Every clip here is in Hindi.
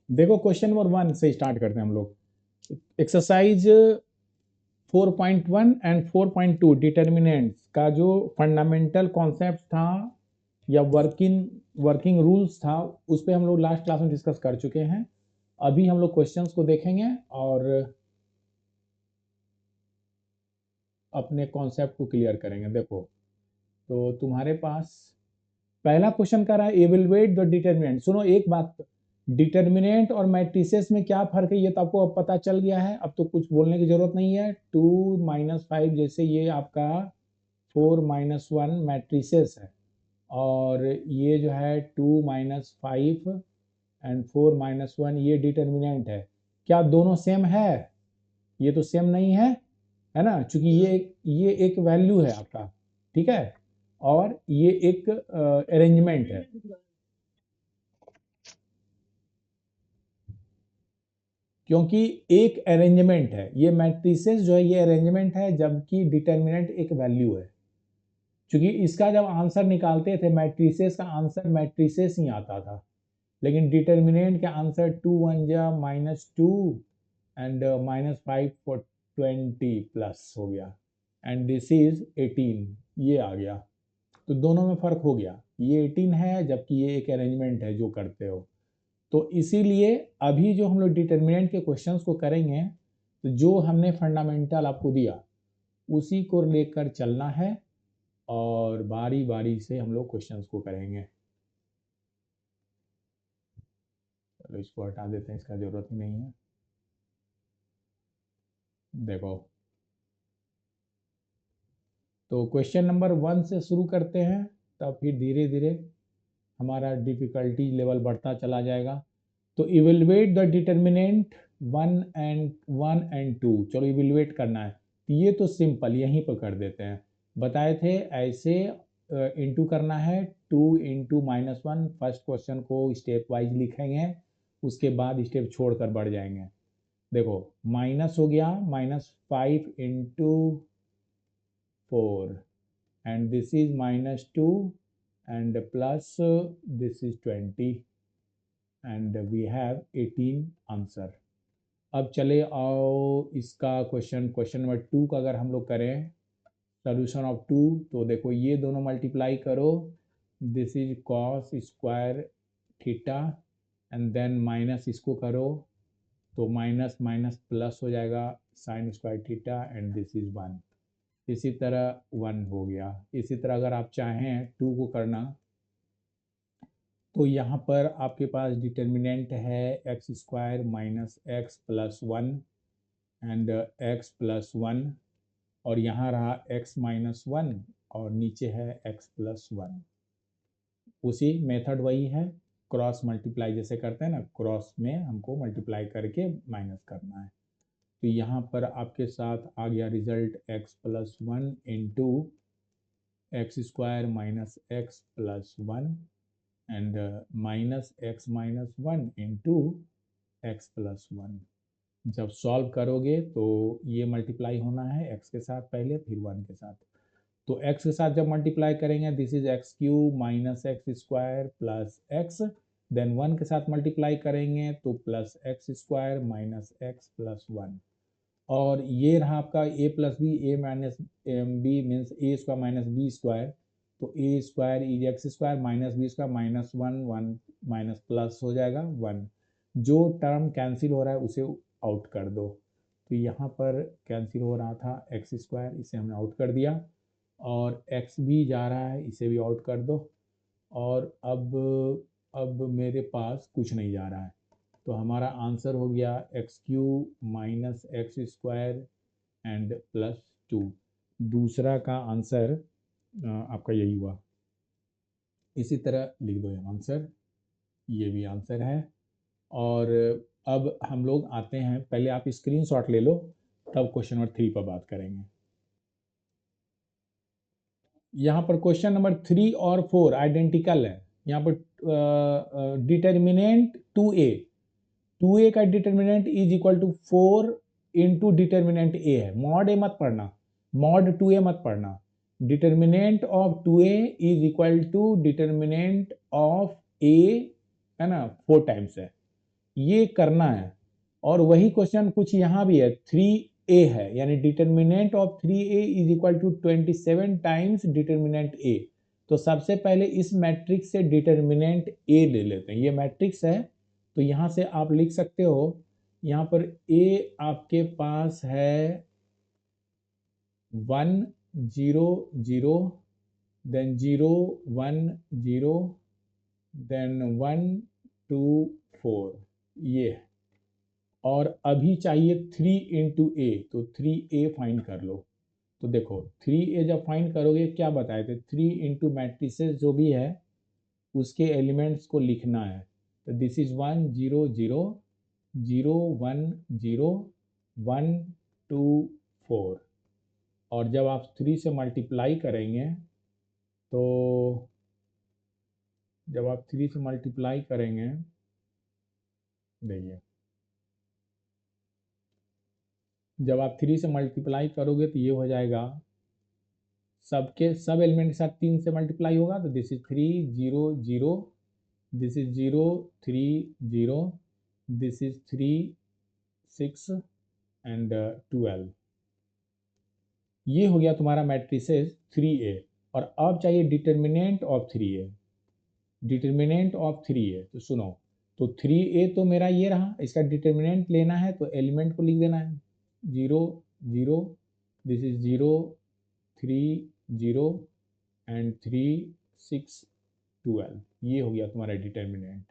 देखो क्वेश्चन नंबर 1 से स्टार्ट करते हैं हम लोग। एक्सरसाइज 4.1 एंड 4.2 डिटर्मिनेंट्स का जो फंडामेंटल कॉन्सेप्ट था या वर्किंग रूल्स था, उस पे हम लोग लास्ट क्लास में डिस्कस कर चुके हैं। अभी हम लोग क्वेश्चंस को देखेंगे और अपने कॉन्सेप्ट को क्लियर करेंगे। देखो, तो तुम्हारे पास पहला क्वेश्चन कर रहा है एवेलुएट द डिटर्मिनेंट। सुनो एक बात, डिटर्मिनेंट और मैट्रिसेस में क्या फर्क है ये तो आपको अब पता चल गया है, अब तो कुछ बोलने की जरूरत नहीं है। 2 - 5 जैसे ये आपका 4 - 1 मैट्रिसेस है, और ये जो है 2 - 5 एंड 4 - 1 ये डिटर्मिनेंट है। क्या दोनों सेम है? ये तो सेम नहीं है ना, क्योंकि ये एक वैल्यू है आपका, ठीक है, और ये एक अरेंजमेंट है। क्योंकि एक अरेंजमेंट है, ये मैट्रिसेस जो है ये अरेंजमेंट है, जबकि डिटर्मिनेंट एक वैल्यू है। क्योंकि इसका जब आंसर निकालते थे मैट्रिसेस का आंसर मैट्रिसेस ही आता था, लेकिन डिटर्मिनेंट का आंसर 2 - 1 - 2 एंड -5 for 20 प्लस हो गया, एंड दिस इज 18, ये आ गया। तो दोनों में फर्क हो गया, ये 18 है जबकि ये एक अरेंजमेंट है जो करते हो। तो इसीलिए अभी जो हम लोग डिटर्मिनेंट के क्वेश्चंस को करेंगे, तो जो हमने फंडामेंटल आपको दिया उसी को लेकर चलना है, और बारी बारी से हम लोग क्वेश्चंस को करेंगे। चलो इसको हटा देते हैं, इसका जरूरत ही नहीं है। देखो, तो क्वेश्चन नंबर 1 से शुरू करते हैं, तब फिर धीरे धीरे हमारा डिफिकल्टी लेवल बढ़ता चला जाएगा। तो इवेलुएट द डिटर्मिनेंट 1 and 2। चलो इवेलुएट करना है, तो ये तो सिंपल यहीं पर कर देते हैं। बताए थे ऐसे इंटू करना है, 2 × -1। फर्स्ट क्वेश्चन को स्टेप वाइज लिखेंगे, उसके बाद स्टेप छोड़कर बढ़ जाएंगे। देखो, माइनस हो गया, -5 × 4 and this is -2 and plus this is 20 and we have 18 answer. अब चले आओ इसका क्वेश्चन नंबर 2 का अगर हम लोग करें सोल्यूशन ऑफ 2, तो देखो ये दोनों मल्टीप्लाई करो, this is cos square theta, and then minus इसको करो तो माइनस माइनस प्लस हो जाएगा sine square theta, and this is 1। इसी तरह 1 हो गया। इसी तरह अगर आप चाहें 2 को करना, तो यहाँ पर आपके पास डिटर्मिनेंट है x² - x + 1 एंड x + 1, और यहाँ रहा x - 1 और नीचे है x + 1। उसी मेथड वही है, क्रॉस मल्टीप्लाई जैसे करते हैं ना, क्रॉस में हमको मल्टीप्लाई करके माइनस करना है। तो यहाँ पर आपके साथ आ गया result x + 1 into x² - x + 1 and -x - 1 into x + 1। जब सॉल्व करोगे तो ये मल्टीप्लाई होना है x के साथ पहले, फिर 1 के साथ। तो x के साथ जब मल्टीप्लाई करेंगे, this is x³ - x² plus x, then 1 के साथ मल्टीप्लाई करेंगे तो प्लस x² - x + 1, और ये रहा आपका a + b, a - b means a² - b², तो a² is x² - b² -1 1 minus plus हो जाएगा 1। जो टर्म कैंसिल हो रहा है उसे आउट कर दो। तो यहाँ पर कैंसिल हो रहा था x², इसे हमने आउट कर दिया, और x भी जा रहा है, इसे भी आउट कर दो, और अब मेरे पास कुछ नहीं जा रहा है। तो हमारा आंसर हो गया x³ - x² एंड +2। दूसरा का आंसर आपका यही हुआ। इसी तरह लिख दो ये आंसर, ये भी आंसर है। और अब हम लोग आते हैं, पहले आप स्क्रीनशॉट ले लो, तब क्वेश्चन नंबर 3 पर बात करेंगे। यहाँ पर क्वेश्चन नंबर 3 और 4 आइडेंटिकल है। यहाँ पर डिटर्मिनेंट 2a का determinant is equal to 4 into determinant a है। मॉड a मत पढ़ना, मॉड 2a मत पढ़ना। Determinant of 2a is equal to determinant of a, है ना, 4 टाइम्स है। ये करना है। और वही क्वेश्चन कुछ यहाँ भी है, 3a है, यानी determinant of 3a is equal to 27 times determinant a। तो सबसे पहले इस मैट्रिक्स से डिटर्मिनेंट a ले लेते हैं। ये मैट्रिक्स है, तो यहाँ से आप लिख सकते हो, यहाँ पर a आपके पास है 1 0 0, देन 0 1 0, देन 1 2 4, ये है। और अभी चाहिए 3 इंटू ए, तो 3a फाइंड कर लो। तो देखो 3a जब फाइंड करोगे, क्या बताए थे, 3 इंटू मैट्रिसेस जो भी है उसके एलिमेंट्स को लिखना है। तो दिस इज 1 0 0 0 1 0 1 2 4। और जब आप 3 से मल्टीप्लाई करेंगे, तो जब आप 3 से मल्टीप्लाई करेंगे, देखिए जब आप 3 से मल्टीप्लाई करोगे तो ये हो जाएगा, सबके सब एलिमेंट के साथ 3 से मल्टीप्लाई होगा, तो this is 3 0 0, this is 0 3 0, this is 3 6 and 12। ये हो गया तुम्हारा मैट्रिसेस 3a। और अब चाहिए determinant of 3a। Determinant of 3a, तो सुनो, तो 3a तो मेरा ये रहा, इसका डिटर्मिनेंट लेना है तो एलिमेंट को लिख देना है, 0 0, दिस इज 0 3 0 एंड 3 6 12। ये हो गया तुम्हारा डिटर्मिनेंट।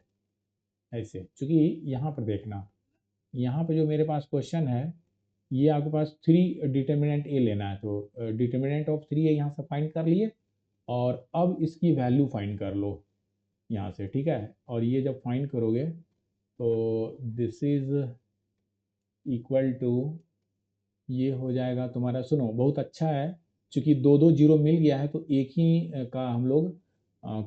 ऐसे, चूंकि यहाँ पर देखना, यहाँ पे जो मेरे पास क्वेश्चन है, ये आपके पास 3 डिटर्मिनेंट ए लेना है, तो डिटर्मिनेंट ऑफ 3 ए यहाँ से फाइंड कर लिए। और अब इसकी वैल्यू फाइंड कर लो यहाँ से, ठीक है। और ये जब फाइंड करोगे तो दिस इज इक्वल टू, ये हो जाएगा तुम्हारा, सुनो बहुत अच्छा है, चूंकि दो दो जीरो मिल गया है तो एक ही का हम लोग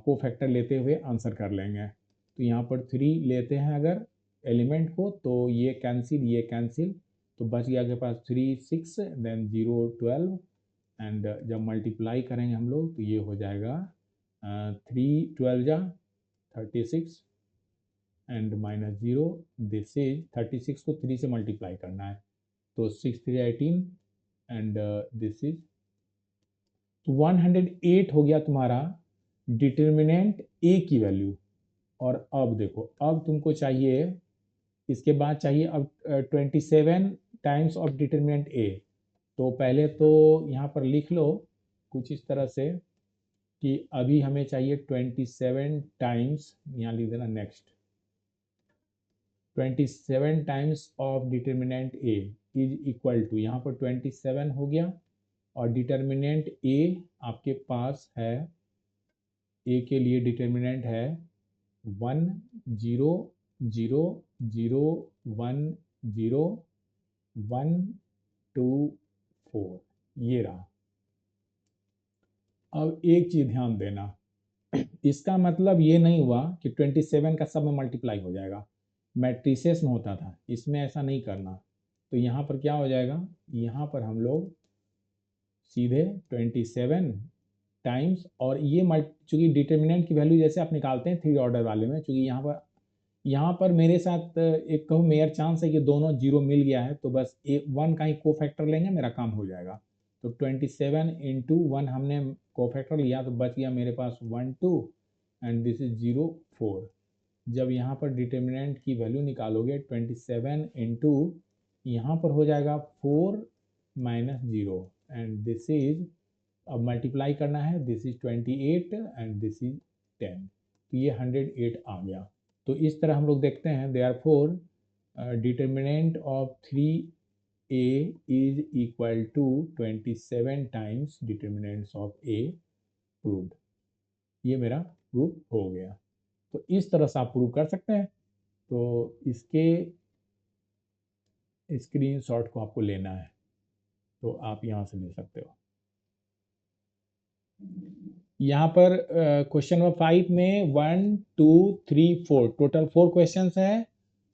को फैक्टर लेते हुए आंसर कर लेंगे। तो यहाँ पर 3 लेते हैं अगर एलिमेंट को, तो ये कैंसिल, तो बच गया के पास 3 6, देन 0 12। एंड जब मल्टीप्लाई करेंगे हम लोग तो ये हो जाएगा 3 12 जा 36 एंड माइनस 0, दिस इज 36 को 3 से मल्टीप्लाई करना है, तो 6 3 18 एंड दिस इज 108 हो गया तुम्हारा डिटर्मिनेंट ए की वैल्यू। और अब देखो, अब तुमको चाहिए, इसके बाद चाहिए अब 27 टाइम्स ऑफ डिटर्मिनेंट ए। तो पहले तो यहाँ पर लिख लो कुछ इस तरह से कि अभी हमें चाहिए 27 टाइम्स, यहाँ लिख देना next, 27 times of determinant A is equal to, यहाँ पर 27 हो गया। और डिटर्मिनेंट ए आपके पास है, ए के लिए डिटर्मिनेंट है 1 0 0 0 1 0 1 2 4, ये रहा। अब एक चीज ध्यान देना, इसका मतलब ये नहीं हुआ कि 27 का सब में मल्टीप्लाई हो जाएगा, मैट्रिसेस में होता था, इसमें ऐसा नहीं करना। तो यहाँ पर क्या हो जाएगा, यहाँ पर हम लोग सीधे 27 टाइम्स, और ये चूंकि डिटर्मिनेंट की वैल्यू जैसे आप निकालते हैं 3 ऑर्डर वाले में, चूंकि यहाँ पर मेरे साथ एक कहूँ मेयर चांस है कि दोनों जीरो मिल गया है, तो बस एक 1 का ही को फैक्टर लेंगे, मेरा काम हो जाएगा। तो 27 इंटू 1 हमने को फैक्टर लिया, तो बच गया मेरे पास 1 2 एंड दिस इज 0 4। जब यहाँ पर डिटर्मिनेंट की वैल्यू निकालोगे 27 इंटू, यहाँ पर हो जाएगा 4 माइनस 0 एंड दिस इज, अब मल्टीप्लाई करना है, this is 28 and this is 10, तो ये 108 आ गया। तो इस तरह हम लोग देखते हैं, therefore determinant of 3a is equal to 27 times determinants of a proved. ये मेरा प्रूव हो गया। तो इस तरह से आप प्रूव कर सकते हैं। तो इसके स्क्रीनशॉट को आपको लेना है, तो आप यहाँ से ले सकते हो। यहाँ पर क्वेश्चन नंबर 5 में 1 2 3 4 टोटल 4 क्वेश्चन है,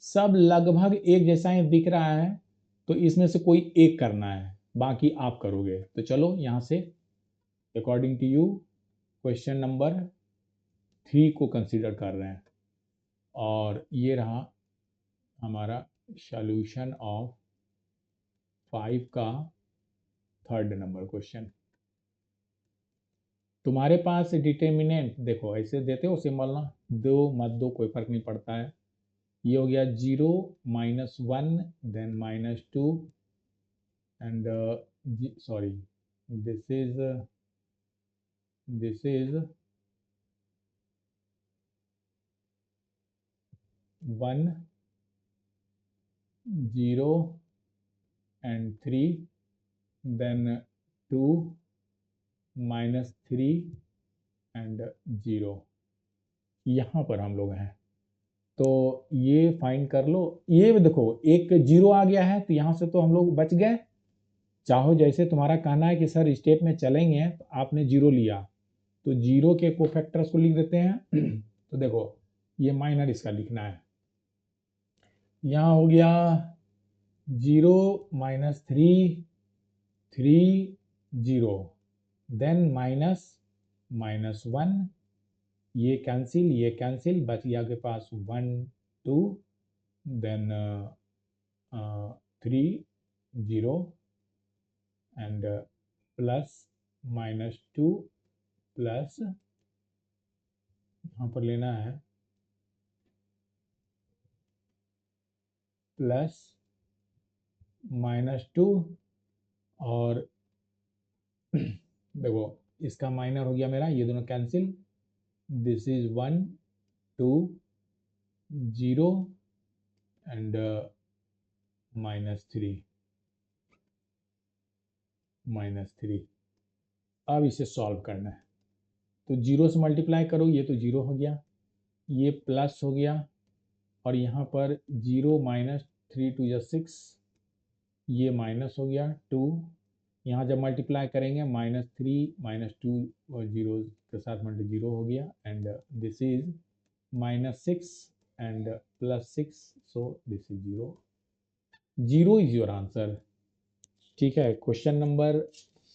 सब लगभग एक जैसा ही दिख रहा है, तो इसमें से कोई एक करना है, बाकी आप करोगे। तो चलो यहाँ से according to you question number 3 को कंसीडर कर रहे हैं। और ये रहा हमारा सॉल्यूशन ऑफ 5 का 3rd नंबर क्वेश्चन। तुम्हारे पास डिटर्मिनेंट देखो ऐसे देते हो सिंबल ना, दो मत दो कोई फर्क नहीं पड़ता है। ये हो गया 0 -1 then -2 and sorry this is 1 0 and 3 then 2 -3 and 0। यहाँ पर हम लोग हैं तो ये फाइंड कर लो। ये देखो एक 0 आ गया है तो यहाँ से तो हम लोग बच गए। चाहो जैसे तुम्हारा कहना है कि सर स्टेप में चलेंगे तो आपने 0 लिया तो 0 के कोफैक्टर्स को लिख देते हैं। तो देखो ये माइनर इसका लिखना है। यहाँ हो गया 0 -3 3 0 देन -1 ये कैंसिल बच गया आपके पास 1 2 देन 3 0 एंड प्लस -2 प्लस यहाँ पर लेना है प्लस -2 और देखो इसका माइनर हो गया मेरा, ये दोनों कैंसिल। This is 1 2 0 and -3। अब इसे सॉल्व करना है तो 0 से मल्टीप्लाई करो, ये तो 0 हो गया, ये प्लस हो गया और यहाँ पर 0 -3 2 या 6, ये माइनस हो गया 2। यहाँ जब मल्टीप्लाई करेंगे -3 -2 और 0 के साथ मल्टी 0 हो गया and this is -6 and +6 so this is 0। 0 is your answer. ठीक है, क्वेश्चन नंबर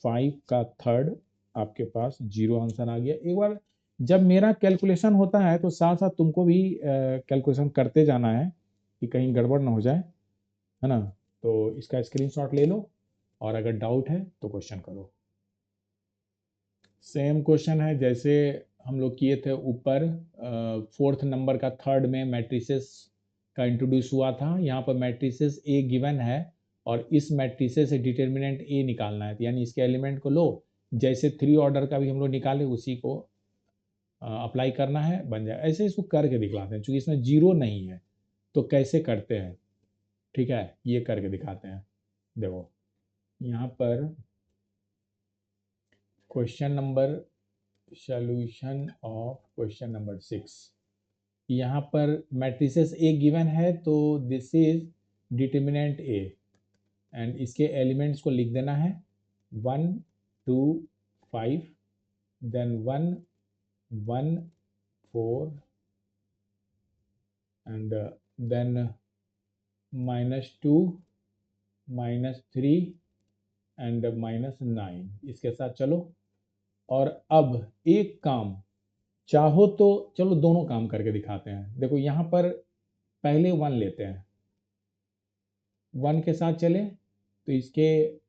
5 का 3rd आपके पास 0 आंसर आ गया। एक बार जब मेरा कैलकुलेशन होता है तो साथ साथ तुमको भी कैलकुलेशन करते जाना है कि कहीं गड़बड़ ना हो जाए, है ना। तो इसका स्क्रीनशॉट ले लो और अगर डाउट है तो क्वेश्चन करो। सेम क्वेश्चन है जैसे हम लोग किए थे ऊपर 4th नंबर का 3rd में मैट्रिसेस का इंट्रोड्यूस हुआ था। यहाँ पर मैट्रिसेस ए गिवन है और इस मैट्रिसेस से डिटर्मिनेंट ए निकालना है, यानी इसके एलिमेंट को लो, जैसे 3 ऑर्डर का भी हम लोग निकाले उसी को अप्लाई करना है, बन जाए। ऐसे इसको करके दिखलाते हैं, चूंकि इसमें 0 नहीं है तो कैसे करते हैं, ठीक है, ये करके दिखाते हैं। देखो यहाँ पर question number solution of question number 6, यहाँ पर मैट्रिसेस ए गिवन है तो this is determinant A and इसके एलिमेंट्स को लिख देना है 1 2 5 देन 1 1 4 एंड देन -2 -3 एंड -9 इसके साथ चलो। और अब एक काम चाहो तो चलो दोनों काम करके दिखाते हैं। देखो यहाँ पर पहले 1 लेते हैं, 1 के साथ चले तो इसके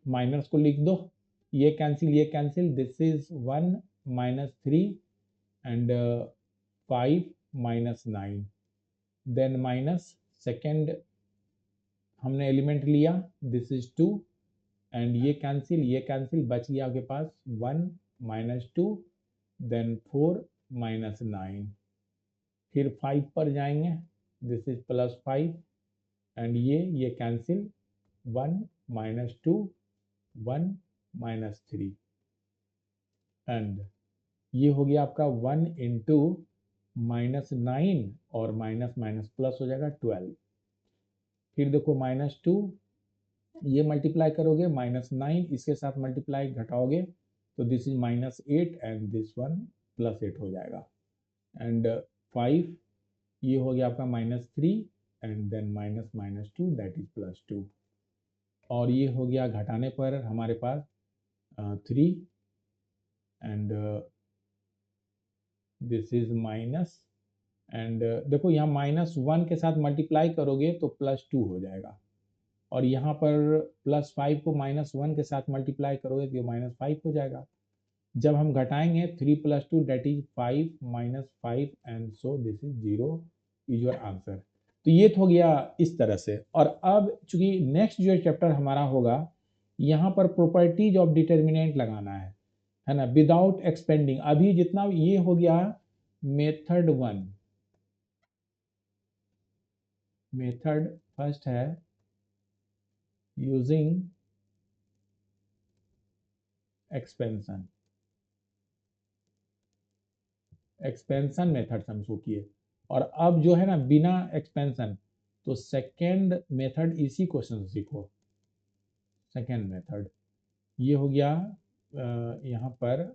माइनस को लिख दो, ये cancel, this is 1 -3 and 5 -9 then minus second हमने एलिमेंट लिया, दिस इज 2 एंड ये कैंसिल बच गया आपके पास 1 -2 देन 4 -9। फिर 5 पर जाएंगे, दिस इज +5 एंड ये कैंसिल 1 -2 1 -3 एंड ये हो गया आपका 1 इंटू -9 और माइनस माइनस प्लस हो जाएगा 12। फिर देखो -2 ये मल्टीप्लाई करोगे -9 इसके साथ मल्टीप्लाई घटाओगे तो this is -8 and this one +8 हो जाएगा एंड 5 ये हो गया आपका -3 एंड देन -2 दैट इज +2 और ये हो गया घटाने पर हमारे पास 3 and this is minus and देखो यहाँ -1 के साथ मल्टीप्लाई करोगे तो +2 हो जाएगा, और यहाँ पर +5 को -1 के साथ मल्टीप्लाई करोगे तो -5 हो जाएगा। जब हम घटाएंगे 3 + 2 that is 5 -5 and so this is 0 is your answer. तो ये तो हो गया इस तरह से। और अब चूंकि नेक्स्ट जो चैप्टर हमारा होगा, यहाँ पर प्रॉपर्टीज ऑफ डिटर्मिनेंट लगाना है ना, विदाउट एक्सपेंडिंग। अभी जितना ये हो गया मेथड 1, मेथड फर्स्ट है यूजिंग एक्सपेंशन, एक्सपेंशन मेथड समझो किए। और अब जो है ना बिना एक्सपेंशन, तो सेकेंड मेथड इसी क्वेश्चन से सीखो। सेकेंड मेथड ये हो गया यहाँ पर,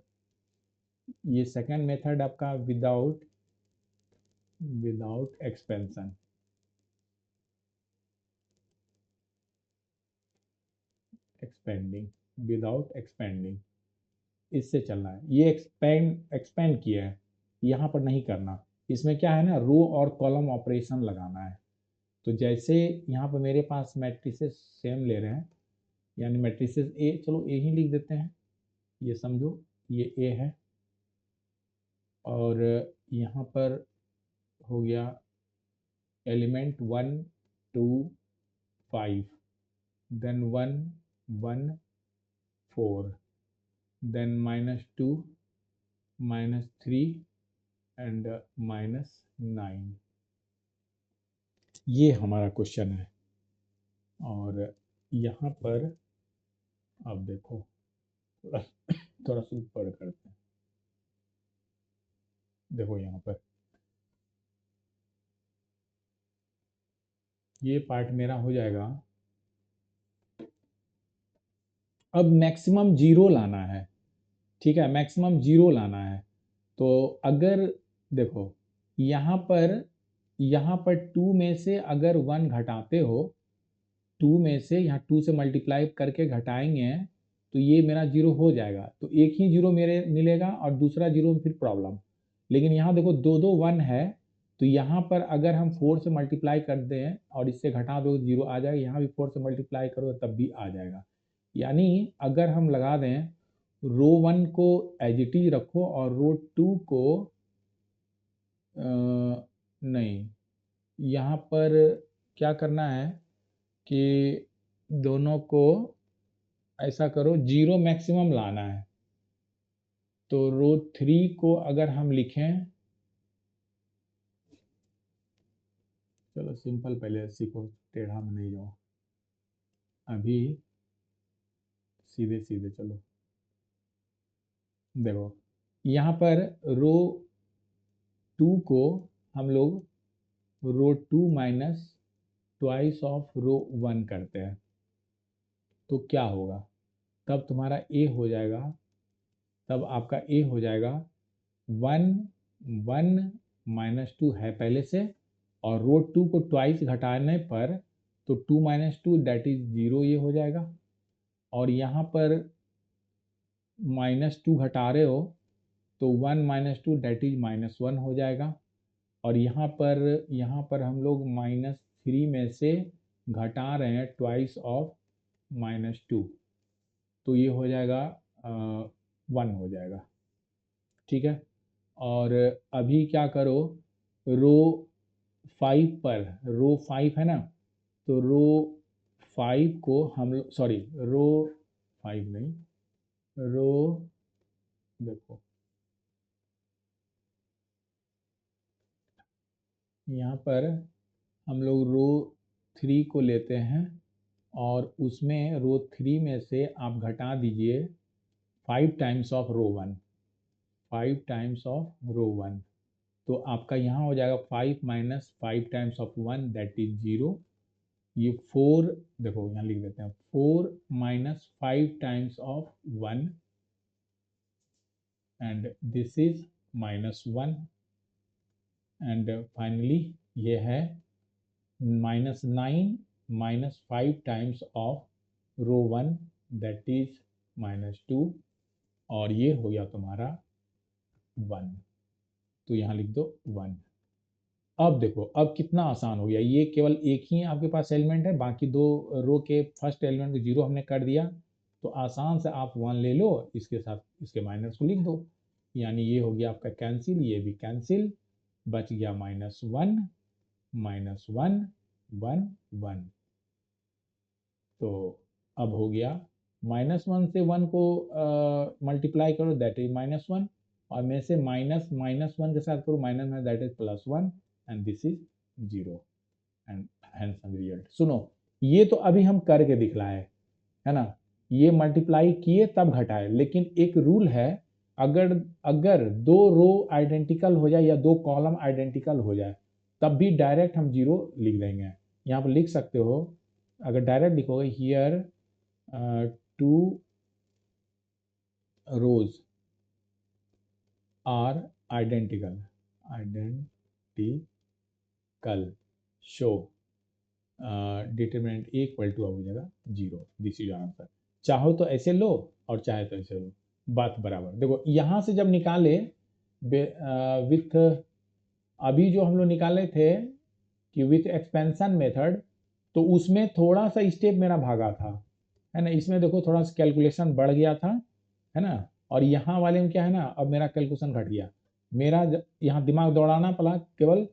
ये सेकेंड मेथड आपका without expansion, expanding, without expanding, इससे चलना है। ये एक्सपेंड किया है, यहाँ पर नहीं करना। इसमें क्या है ना, रो और कॉलम ऑपरेशन लगाना है। तो जैसे यहाँ पर मेरे पास मैट्रिसेस सेम ले रहे हैं, यानी मैट्रिसेस ए, चलो ए ही लिख देते हैं, ये समझो ये ए है, और यहाँ पर हो गया एलिमेंट 1 2 5, देन 1 1 4, देन -2 -3 एंड -9। ये हमारा क्वेश्चन है। और यहाँ पर अब देखो थोड़ा थोड़ा सा ऊपर करते हैं। देखो यहाँ पर ये पार्ट मेरा हो जाएगा। अब मैक्सिमम 0 लाना है, ठीक है, मैक्सिमम 0 लाना है। तो अगर देखो यहाँ पर 2 में से अगर 1 घटाते हो, 2 में से यहाँ 2 से मल्टीप्लाई करके घटाएंगे तो ये मेरा 0 हो जाएगा। तो एक ही 0 मेरे मिलेगा और दूसरा 0 में फिर प्रॉब्लम। लेकिन यहाँ देखो दो दो 1 है, तो यहाँ पर अगर हम 4 से मल्टीप्लाई कर दें और इससे घटा दो 0 आ जाएगा, यहाँ भी 4 से मल्टीप्लाई करो तब भी आ जाएगा। यानी अगर हम लगा दें रो 1 को एज इट इज रखो और रो 2 को नहीं, यहाँ पर क्या करना है कि दोनों को ऐसा करो 0 मैक्सिमम लाना है। तो रो 3 को अगर हम लिखें, चलो सिंपल पहले सीखो, टेढ़ा में नहीं जाओ, अभी सीधे सीधे चलो। देखो यहाँ पर रो 2 को हम लोग रो 2 माइनस ट्वाइस ऑफ रो 1 करते हैं, तो क्या होगा, तब तुम्हारा ए हो जाएगा, तब आपका ए हो जाएगा 1 1 -2 है पहले से, और रो 2 को ट्वाइस घटाने पर तो 2 -2 दैट इज 0 ये हो जाएगा। और यहाँ पर -2 घटा रहे हो तो 1 -2 दैट इज -1 हो जाएगा। और यहाँ पर हम लोग -3 में से घटा रहे हैं ट्वाइस ऑफ -2, तो ये हो जाएगा 1 हो जाएगा, ठीक है। और अभी क्या करो, रो 5 पर, रो 5 है ना, तो रो 5 को हम लोग, सॉरी रो 5 नहीं, रो देखो यहाँ पर हम लोग रो 3 को लेते हैं और उसमें रो 3 में से आप घटा दीजिए 5 times of row 1, 5 times of row 1, तो आपका यहाँ हो जाएगा 5 minus 5 times of 1 that is 0। ये 4, देखो यहाँ लिख देते हैं 4 minus 5 times of 1 and this is -1 and finally ये है -9 minus 5 times of row 1 that is -2, और ये हो गया तुम्हारा 1, तो यहाँ लिख दो 1। अब देखो, अब कितना आसान हो गया, ये केवल एक ही आपके पास एलिमेंट है, बाकी दो रो के फर्स्ट एलिमेंट को 0 हमने कर दिया, तो आसान से आप 1 ले लो, इसके साथ इसके माइनस को लिख दो, यानी ये हो गया आपका कैंसिल, ये भी कैंसिल, बच गया -1 -1 1 1। तो अब हो गया -1 से 1 को मल्टीप्लाई करो, दैट इज -1, और में से -1 के साथ करो माइनस में, that is +1, and this is 0, and hence result. सुनो, ये तो अभी हम करके दिखलाए है ना, ये मल्टीप्लाई किए तब घटाए, लेकिन एक रूल है, अगर अगर दो रो आइडेंटिकल हो जाए या दो कॉलम आइडेंटिकल हो जाए, तब भी डायरेक्ट हम 0 लिख देंगे। यहाँ पर लिख सकते हो, अगर डायरेक्ट लिखोगे here 2 rows are identical show determinant A equal to हो जाएगा 0, दिस इज आंसर। चाहो तो ऐसे लो और चाहे तो ऐसे लो, बात बराबर। देखो यहाँ से जब निकाले विथ, अभी जो हम लोग निकाले थे कि विथ एक्सपेंशन मेथड, तो उसमें थोड़ा सा स्टेप मेरा भागा था, है ना, इसमें देखो थोड़ा सा कैलकुलेशन बढ़ गया था, है ना, और यहाँ वाले में क्या है ना, अब मेरा कैलकुलेशन घट गया, मेरा यहाँ दिमाग दौड़ाना पड़ा, केवल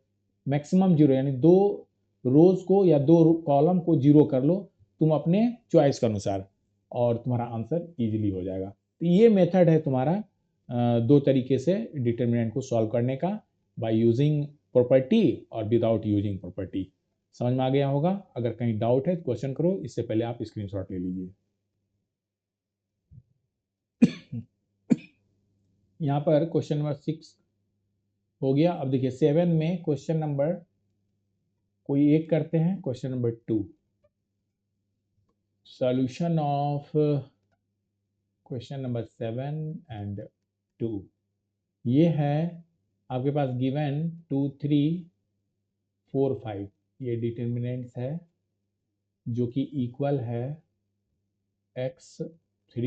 मैक्सिमम 0, यानी दो रोज को या दो कॉलम को 0 कर लो तुम अपने चॉइस के अनुसार, और तुम्हारा आंसर इजीली हो जाएगा। तो ये मेथड है तुम्हारा दो तरीके से डिटर्मिनेंट को सॉल्व करने का, बाय यूजिंग प्रॉपर्टी और विदाउट यूजिंग प्रॉपर्टी। समझ में आ गया होगा? अगर कहीं डाउट है तो क्वेश्चन करो, इससे पहले आप स्क्रीनशॉट ले लीजिए। यहाँ पर क्वेश्चन नंबर 6 हो गया। अब देखिए 7 में क्वेश्चन नंबर कोई एक करते हैं, question number 2, solution of question number 7 and 2। ये है आपके पास गिवन 2 3 4 5, ये डिटर्मिनेंट्स है जो कि इक्वल है x3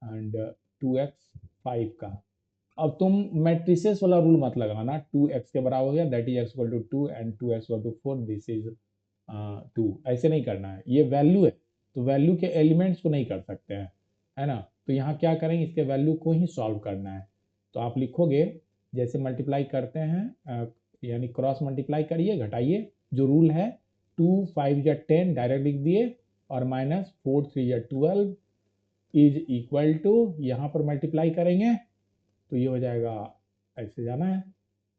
एंड 2x 5 का। अब तुम मैट्रिसेस वाला रूल मत लगाना, 2x के बराबर हो गया, that is x equal to 2 and 2x equal to 4, this is 2, ऐसे नहीं करना है, ये वैल्यू है तो वैल्यू के एलिमेंट्स को नहीं कर सकते हैं, है ना। तो यहाँ क्या करेंगे, इसके वैल्यू को ही सॉल्व करना है। तो आप लिखोगे जैसे मल्टीप्लाई करते हैं, यानी क्रॉस मल्टीप्लाई करिए, घटाइए, जो रूल है 2 5 या 10 डायरेक्ट लिख दिए, और -4 3 या 12 इज इक्वल टू, यहाँ पर मल्टीप्लाई करेंगे तो ये हो जाएगा, ऐसे जाना है,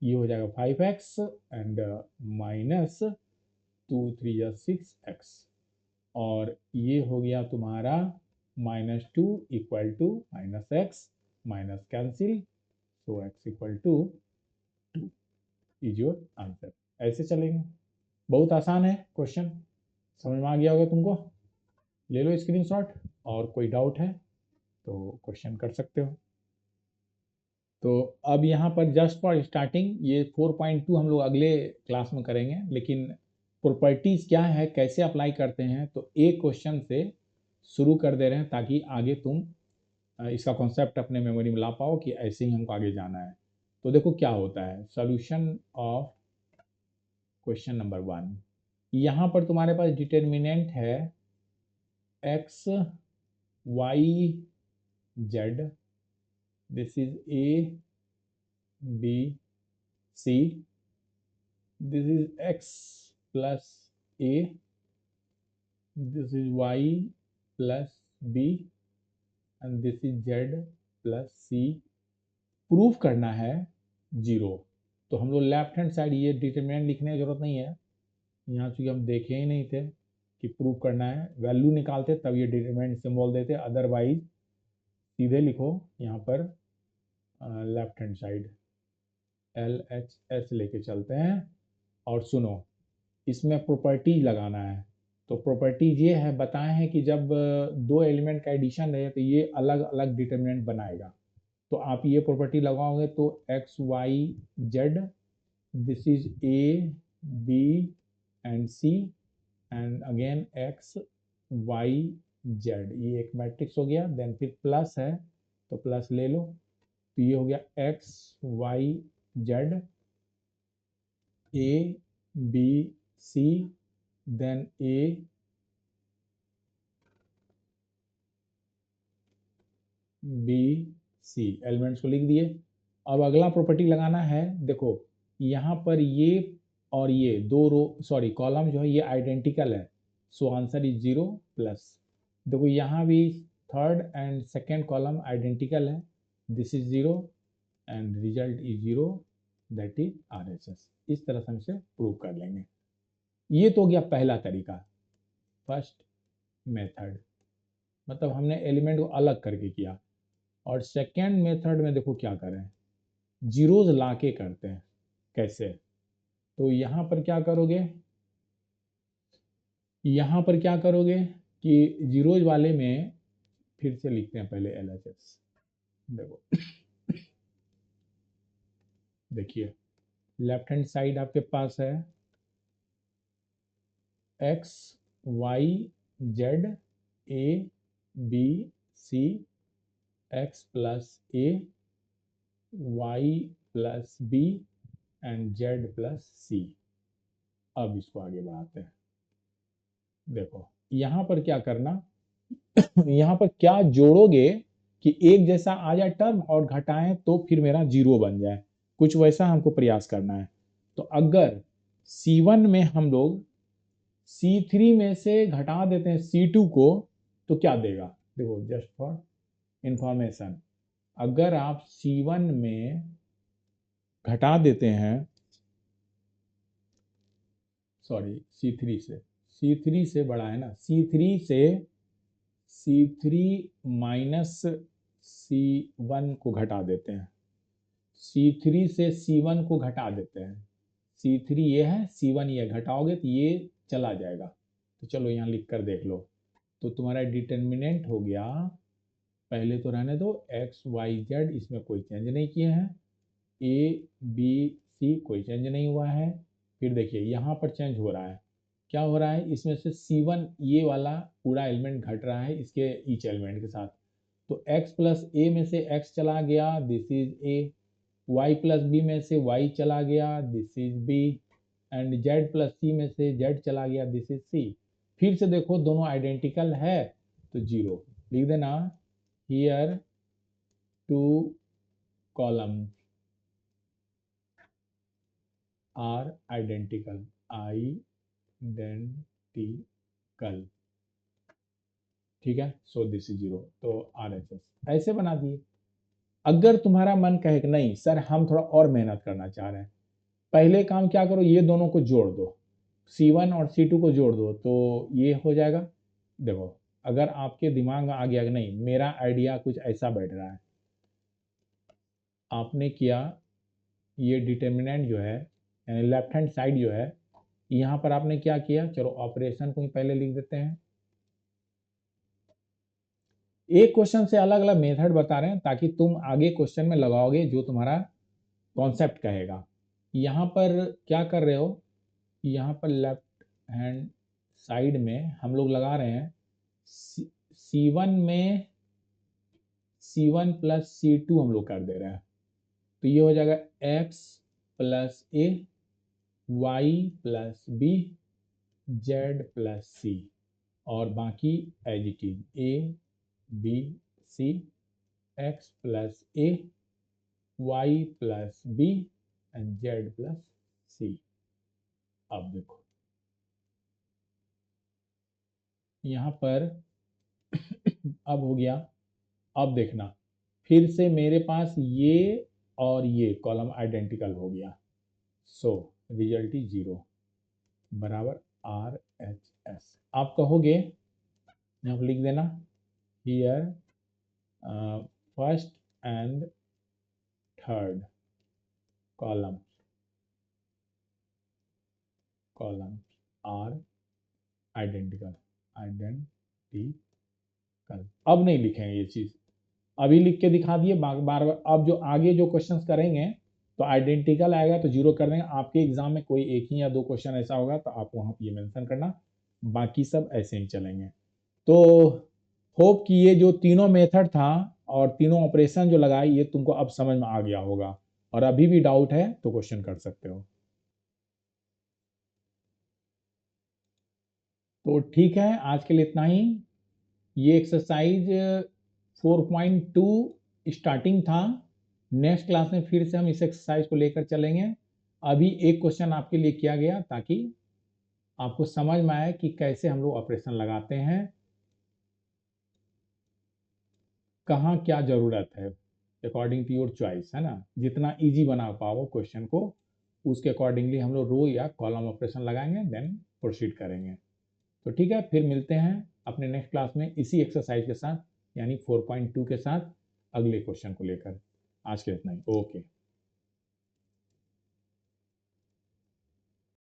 ये हो जाएगा 5x एंड -2 3 या 6x, और ये हो गया तुम्हारा -2 equal to -x, minus cancel, so x equal to 2 is your answer. ऐसे चलेंगे, बहुत आसान है क्वेश्चन, समझ में आ गया होगा तुमको। ले लो स्क्रीनशॉट, और कोई डाउट है तो क्वेश्चन कर सकते हो। तो अब यहाँ पर जस्ट फॉर स्टार्टिंग, ये 4.2 हम लोग अगले क्लास में करेंगे, लेकिन प्रॉपर्टीज क्या है, कैसे अप्लाई करते हैं, तो एक क्वेश्चन से शुरू कर दे रहे हैं ताकि आगे तुम इसका कॉन्सेप्ट अपने मेमोरी में ला पाओ कि ऐसे ही हमको आगे जाना है। तो देखो क्या होता है, सॉल्यूशन ऑफ क्वेश्चन नंबर 1। यहाँ पर तुम्हारे पास डिटर्मिनेंट है x y z, this is a b c, this is x plus a, this is y plus b, and this is z plus c। Proof करना है 0, तो हम लोग लेफ्ट हैंड साइड ये डिटरमिनेंट लिखने की जरूरत नहीं है, यहाँ चूंकि हम देखे ही नहीं थे कि प्रूफ करना है, वैल्यू निकालते तब ये डिटरमिनेंट सिंबल देते, अदरवाइज सीधे लिखो यहाँ पर लेफ्ट हैंड साइड LHS लेके चलते हैं। और सुनो, इसमें प्रॉपर्टी लगाना है, तो प्रॉपर्टीज ये है, बताए हैं कि जब दो एलिमेंट का एडिशन रहे तो ये अलग अलग डिटरमिनेंट बनाएगा। तो आप ये प्रॉपर्टी लगाओगे तो x y z, this is a b and c, and again x y z, ये एक मैट्रिक्स हो गया। देन फिर प्लस है तो प्लस ले लो, तो ये हो गया x y z A B C then A B C elements को लिख दिए। अब अगला प्रॉपर्टी लगाना है, देखो यहाँ पर ये और ये दो रो सॉरी कॉलम जो है ये आइडेंटिकल है, सो आंसर इज 0 प्लस। देखो यहाँ भी third and second column identical है, this is 0 and result is 0, that is RHS। इस तरह से हम इसे प्रूव कर लेंगे। ये तो हो गया पहला तरीका, फर्स्ट मेथड, मतलब हमने एलिमेंट को अलग करके किया। और सेकेंड मेथड में देखो क्या करें, जीरोज ला के करते हैं। कैसे? तो यहाँ पर क्या करोगे, यहाँ पर क्या करोगे कि जीरोज वाले में फिर से लिखते हैं पहले LHS। देखो देखिए लेफ्ट हैंड साइड आपके पास है x y z a b c x plus a y plus b and z plus c। अब इसको आगे बढ़ाते हैं। देखो यहाँ पर क्या करना, यहाँ पर क्या जोड़ोगे कि एक जैसा आ जाए टर्म और घटाएं तो फिर मेरा 0 बन जाए, कुछ वैसा हमको प्रयास करना है। तो अगर C1 में हम लोग C3 में से घटा देते हैं C2 को तो क्या देगा, देखो जस्ट फॉर इंफॉर्मेशन, अगर आप C1 में घटा देते हैं सॉरी C3 से बड़ा है ना, C3 माइनस C1 को घटा देते हैं, C3 से C1 को घटा देते हैं, C3 ये है C1 ये, घटाओगे तो ये चला जाएगा। तो चलो यहाँ लिख कर देख लो, तो तुम्हारा डिटर्मिनेंट हो गया, पहले तो रहने दो x y z, इसमें कोई चेंज नहीं किए हैं, a b c कोई चेंज नहीं हुआ है। फिर देखिए यहाँ पर चेंज हो रहा है, क्या हो रहा है, इसमें से C1 ये वाला पूरा एलिमेंट घट रहा है इसके ईच एलिमेंट के साथ, तो x प्लस a में से x चला गया, this is a, y plus b में से y चला गया, this is b, and z plus c में से z चला गया, दिस इज c। फिर से देखो दोनों आइडेंटिकल है तो 0 लिख देना, here two columns are identical, identical, ठीक है, सो दिस इज 0, तो RHS ऐसे बना दिए। अगर तुम्हारा मन कहे कि नहीं सर हम थोड़ा और मेहनत करना चाह रहे हैं, पहले काम क्या करो, ये दोनों को जोड़ दो, C1 और C2 को जोड़ दो तो ये हो जाएगा। देखो अगर आपके दिमाग में आ गया कि नहीं मेरा आइडिया कुछ ऐसा बैठ रहा है, आपने किया ये डिटर्मिनेंट जो है यानी लेफ्ट हैंड साइड जो है, यहाँ पर आपने क्या किया, चलो ऑपरेशन को ही पहले लिख देते हैं। एक क्वेश्चन से अलग अलग मेथड बता रहे हैं ताकि तुम आगे क्वेश्चन में लगाओगे जो तुम्हारा कॉन्सेप्ट कहेगा। यहाँ पर क्या कर रहे हो, यहाँ पर लेफ्ट हैंड साइड में हम लोग लगा रहे हैं C1 में C1 प्लस C2 हम लोग कर दे रहे हैं, तो ये हो जाएगा x plus a y plus b z plus c, और बाकी as it is a b c x plus a y plus b and z plus c। अब देखो यहाँ पर अब हो गया, अब देखना फिर से मेरे पास ये और ये कॉलम आइडेंटिकल हो गया, सो रिजल्ट इज 0 बराबर RHS। आप कहोगे यहाँ पर लिख देना, here first and third column are identical. अब नहीं लिखेंगे ये चीज, अभी लिख के दिखा दिए बार बार। अब जो आगे जो क्वेश्चंस करेंगे तो आइडेंटिकल आएगा तो 0 कर देंगे। आपके एग्जाम में कोई एक ही या दो क्वेश्चन ऐसा होगा तो आप वहां ये मेंशन करना, बाकी सब ऐसे ही चलेंगे। तो होप कि ये जो तीनों मेथड था और तीनों ऑपरेशन जो लगाए ये तुमको अब समझ में आ गया होगा, और अभी भी डाउट है तो क्वेश्चन कर सकते हो। तो ठीक है, आज के लिए इतना ही। ये एक्सरसाइज 4.2 स्टार्टिंग था। नेक्स्ट क्लास में फिर से हम इस एक्सरसाइज को लेकर चलेंगे। अभी एक क्वेश्चन आपके लिए किया गया ताकि आपको समझ में आए कि कैसे हम लोग ऑपरेशन लगाते हैं, कहाँ क्या ज़रूरत है, अकॉर्डिंग टू योर चॉइस, है ना। जितना इजी बना पाओ क्वेश्चन को, उसके अकॉर्डिंगली हम लोग रो या कॉलम ऑपरेशन लगाएंगे, देन प्रोसीड करेंगे। तो ठीक है, फिर मिलते हैं अपने नेक्स्ट क्लास में इसी एक्सरसाइज के साथ, यानी 4.2 के साथ अगले क्वेश्चन को लेकर। आज के इतना ही, ओके।